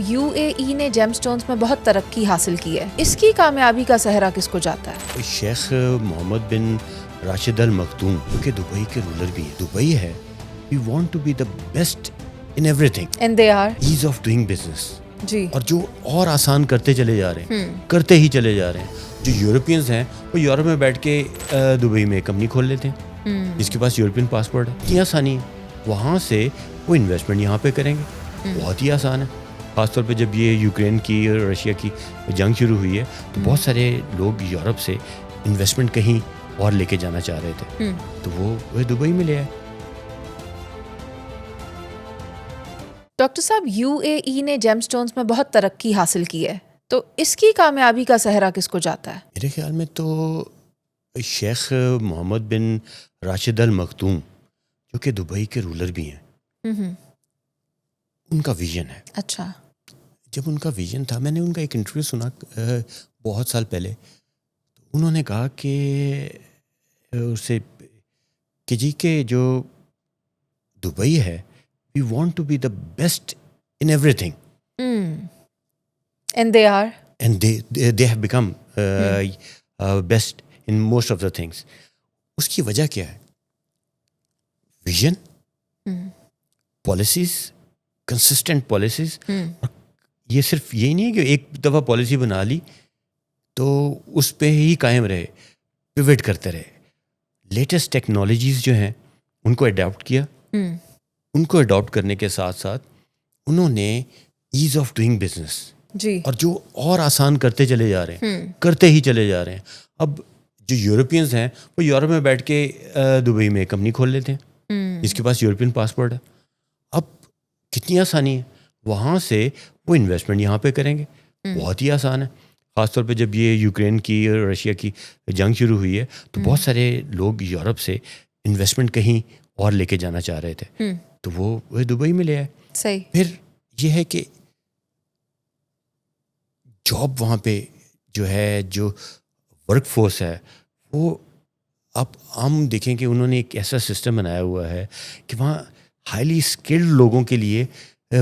You اے ای نے gem stones میں بہت ترقی حاصل کی ہے، اس کی کامیابی کا سہرا کس کو جاتا ہے؟ شیخ محمد بن راشد ال مختوم کہ دبئی کے رولر بھی ہیں. دبئی ہے we want to be the best in everything and they are ease of doing business. جی، اور جو اور آسان کرتے چلے جا رہے ہیں، کرتے ہی چلے جا رہے ہیں. جو یورپینز ہیں وہ یورپ میں بیٹھ کے دبئی میں کمپنی کھول لیتے ہیں جس کے پاس یورپین پاسپورٹ ہے. اتنی آسانی ہے. وہاں سے وہ انویسٹمنٹ یہاں پہ کریں گے، بہت ہی آسان ہے. خاص طور پہ جب یہ یوکرین کی اور رشیا کی جنگ شروع ہوئی ہے تو بہت سارے لوگ یورپ سے انویسٹمنٹ کہیں اور لے کے جانا چاہ رہے تھے تو وہ دبئی میں لے آئے. ڈاکٹر صاحب یو اے ای نے جیم سٹونز میں بہت ترقی حاصل کی ہے، تو اس کی کامیابی کا سہرا کس کو جاتا ہے؟ میرے خیال میں تو شیخ محمد بن راشد ال مختوم جو کہ دبئی کے رولر بھی ہیں، ان کا ویژن ہے. اچھا، جب ان کا ویژن تھا، میں نے ان کا ایک انٹرویو سنا بہت سال پہلے. انہوں نے کہا کہ اسے کہ جی کہ جو دبئی ہے we want to be the best in everything and they are and they have become best in most of the things. اس کی وجہ کیا ہے؟ Vision, policies, consistent policies. یہ صرف یہی نہیں ہے کہ ایک دفعہ پالیسی بنا لی تو اس پہ ہی قائم رہے، پیوٹ کرتے رہے. لیٹسٹ ٹیکنالوجیز جو ہیں ان کو اڈاپٹ کیا. ان کو اڈاپٹ کرنے کے ساتھ ساتھ انہوں نے ایز آف ڈوئنگ بزنس جی، اور جو اور آسان کرتے چلے جا رہے ہیں، کرتے ہی چلے جا رہے ہیں. اب جو یورپینز ہیں وہ یورپ میں بیٹھ کے دبئی میں کمپنی کھول لیتے ہیں جس کے پاس یورپین پاسپورٹ ہے. اب کتنی آسانی ہے. وہاں سے وہ انویسٹمنٹ یہاں پہ کریں گے، بہت ہی آسان ہے. خاص طور پہ جب یہ یوکرین کی اور رشیا کی جنگ شروع ہوئی ہے تو بہت سارے لوگ یورپ سے انویسٹمنٹ کہیں اور لے کے جانا چاہ رہے تھے تو وہ دبئی میں لے آئے. صحیح. پھر یہ ہے کہ جاب وہاں پہ جو ہے، جو ورک فورس ہے، وہ آپ ہم دیکھیں کہ انہوں نے ایک ایسا سسٹم بنایا ہوا ہے کہ وہاں ہائیلی اسکلڈ لوگوں کے لیے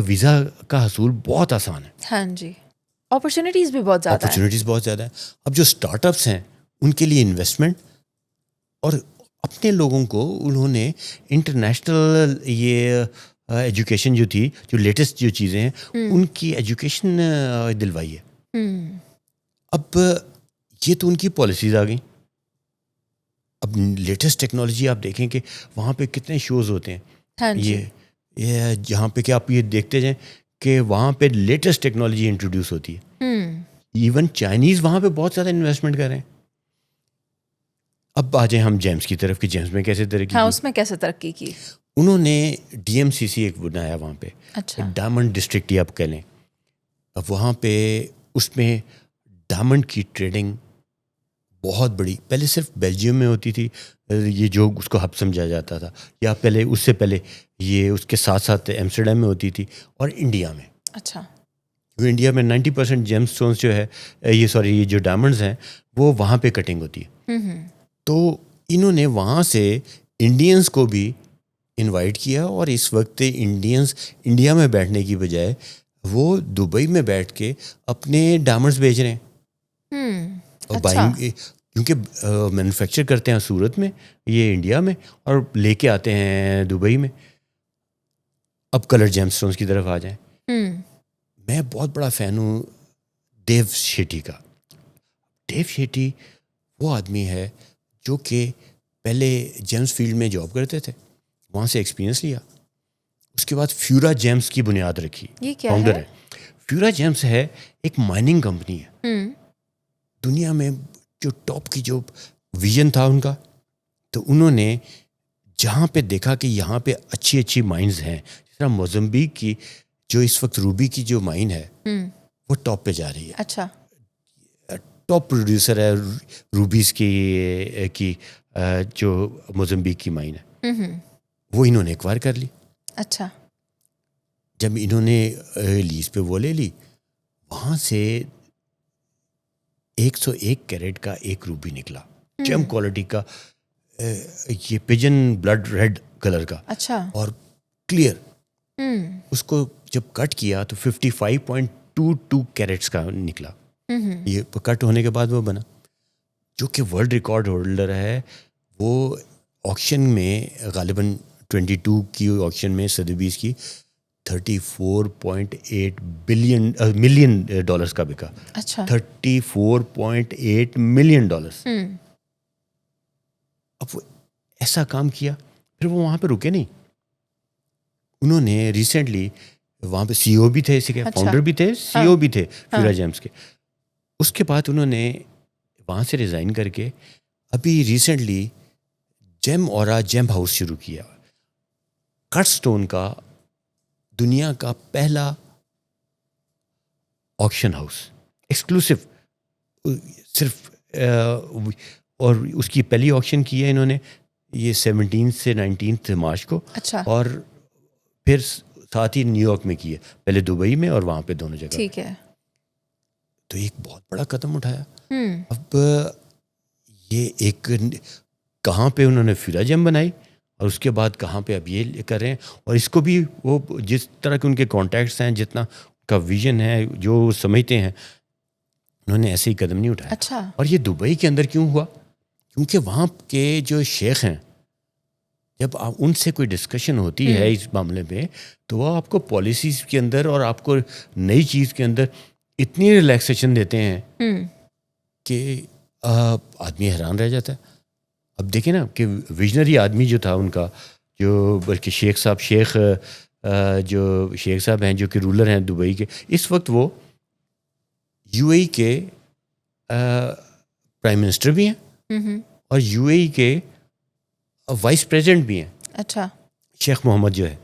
ویزا کا حصول بہت آسان ہے. ہاں جی، اپرچونیٹیز بھی بہت زیادہ ہیں. اپرچونیٹیز بہت زیادہ ہیں. اب جو اسٹارٹ اپس ہیں ان کے لیے انویسٹمنٹ، اور اپنے لوگوں کو انہوں نے انٹرنیشنل یہ ایجوکیشن جو تھی، جو لیٹسٹ جو چیزیں ہیں ان کی ایجوکیشن دلوائی ہے. اب یہ تو ان کی پالیسیز آ گئیں. اب لیٹسٹ ٹیکنالوجی آپ دیکھیں کہ وہاں پہ کتنے شوز ہوتے ہیں. یہ جہاں پہ کہ آپ یہ دیکھتے جائیں کہ وہاں پہ لیٹسٹ ٹیکنالوجی انٹروڈیوس ہوتی ہے. ایون چائنیز وہاں پہ بہت زیادہ انویسٹمنٹ کر رہے ہیں. اب آ جائیں ہم جیمس کی طرف کہ جیمس میں کیسے ترقی کی. اس میں کیسے ترقی کی؟ انہوں نے ڈی ایم سی سی ایک بنایا وہاں پہ. اچھا، ڈائمنڈ ڈسٹرکٹ آپ کہہ لیں. اب وہاں پہ اس میں ڈائمنڈ کی ٹریڈنگ بہت بڑی، پہلے صرف بیلجیم میں ہوتی تھی، یہ جو اس کو ہب سمجھا جاتا تھا، یا پہلے اس سے پہلے یہ اس کے ساتھ ساتھ ایمسٹرڈیم میں ہوتی تھی اور انڈیا میں. اچھا، انڈیا میں 90% جیم سٹونز جو ہے یہ جو ڈائمنڈز ہیں وہ وہاں پہ کٹنگ ہوتی ہے. تو انہوں نے وہاں سے انڈینز کو بھی انوائٹ کیا اور اس وقت انڈینز انڈیا میں بیٹھنے کی بجائے وہ دبئی میں بیٹھ کے اپنے ڈائمنڈز بیچ رہے ہیں. اور بائنگ، کیونکہ مینوفیکچر کرتے ہیں صورت میں، یہ انڈیا میں، اور لے کے آتے ہیں دبئی میں. اب کلر جیم سٹونز کی طرف آ جائیں. میں بہت بڑا فین ہوں دیو شیٹی کا. دیو شیٹی وہ آدمی ہے جو کہ پہلے جیمس فیلڈ میں جاب کرتے تھے، وہاں سے ایکسپیرینس لیا، اس کے بعد فیورا جیمس کی بنیاد رکھی. یہ کیا فاؤنڈر ہے فیورا جیمس، ہے ایک مائننگ کمپنی ہے دنیا میں. جو ٹاپ کی جو ویژن تھا ان کا، تو انہوں نے جہاں پہ دیکھا کہ یہاں پہ اچھی اچھی مائنز ہیں، جس طرح موزمبیق کی جو اس وقت روبی کی جو مائن ہے وہ ٹاپ پہ جا رہی ہے. اچھا، ٹاپ پروڈیوسر ہے روبیز کی جو موزمبیق کی مائن ہے، وہ انہوں نے ایکوائر کر لی. اچھا، جب انہوں نے لیز پہ وہ لے لی، وہاں سے 101 کیرٹ کا ایک روبی نکلا، جیم کوالٹی کا، یہ پجن بلڈ ریڈ کلر کا. اچھا، اور کلیئر. اس کو جب کٹ کیا تو 55.22 کیرٹس کا نکلا. یہ کٹ ہونے کے بعد وہ بنا, جو کہ ورلڈ ریکارڈ ہولڈر ہے. وہ آکشن میں غالباً 22 کی آکشن میں صدی 20 کی 34.8 ملین ڈالرز کا بکا. اچھا 34.8 ملین ڈالرز. اب وہ ایسا کام کیا, پھر وہ وہاں پہ رکے نہیں. انہوں نے ریسنٹلی وہاں پہ سی او بھی تھے, اسی کے فاؤنڈر بھی تھے, سی او بھی تھے فیورا جیمز کے. اس کے بعد انہوں نے وہاں سے ریزائن کر کے ابھی ریسنٹلی جیم اورا جیم ہاؤس شروع کیا. کٹ سٹون کا دنیا کا پہلا آکشن ہاؤس, ایکسکلوسیو, صرف اور اس کی پہلی آکشن کی ہے انہوں نے یہ 17 سے 19 مارچ کو. اچھا. اور پھر ساتھ ہی نیو یارک میں کی ہے, پہلے دبئی میں اور وہاں پہ دونوں جگہ. ٹھیک ہے. تو ایک بہت بڑا قدم اٹھایا. اب یہ ایک کہاں پہ انہوں نے فیورا جیم بنائی اور اس کے بعد کہاں پہ اب یہ کر رہے ہیں. اور اس کو بھی وہ جس طرح کے ان کے کانٹیکٹس ہیں, جتنا کا ویژن ہے, جو سمجھتے ہیں, انہوں نے ایسے ہی قدم نہیں اٹھایا. اچھا. اور یہ دبئی کے اندر کیوں ہوا؟ کیونکہ وہاں کے جو شیخ ہیں, جب ان سے کوئی ڈسکشن ہوتی ہے اس معاملے میں, تو وہ آپ کو پالیسیز کے اندر اور آپ کو نئی چیز کے اندر اتنی ریلیکسیشن دیتے ہیں کہ آدمی حیران رہ جاتا ہے. اب دیکھیں نا کہ ویژنری آدمی جو تھا ان کا, جو بلکہ شیخ صاحب ہیں جو کہ رولر ہیں دبئی کے, اس وقت وہ یو اے ای کے پرائم منسٹر بھی ہیں اور یو اے ای کے وائس پریزیڈنٹ بھی ہیں. اچھا. شیخ محمد جو ہے,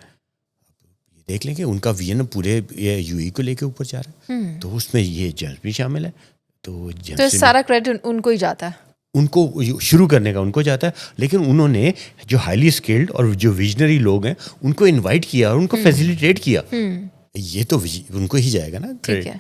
دیکھ لیں کہ ان کا ویژن پورے یو اے کو لے کے اوپر جا رہا ہے. تو اس میں یہ جیمز بھی شامل ہے. تو سارا کریڈٹ ان کو ہی جاتا ہے, ان کو شروع کرنے کا ان کو جاتا ہے. لیکن انہوں نے جو ہائیلی اسکلڈ اور جو ویژنری لوگ ہیں ان کو انوائٹ کیا اور ان کو فیسیلیٹیٹ کیا. یہ تو ان کو ہی جائے گا نا. ٹھیک ہے.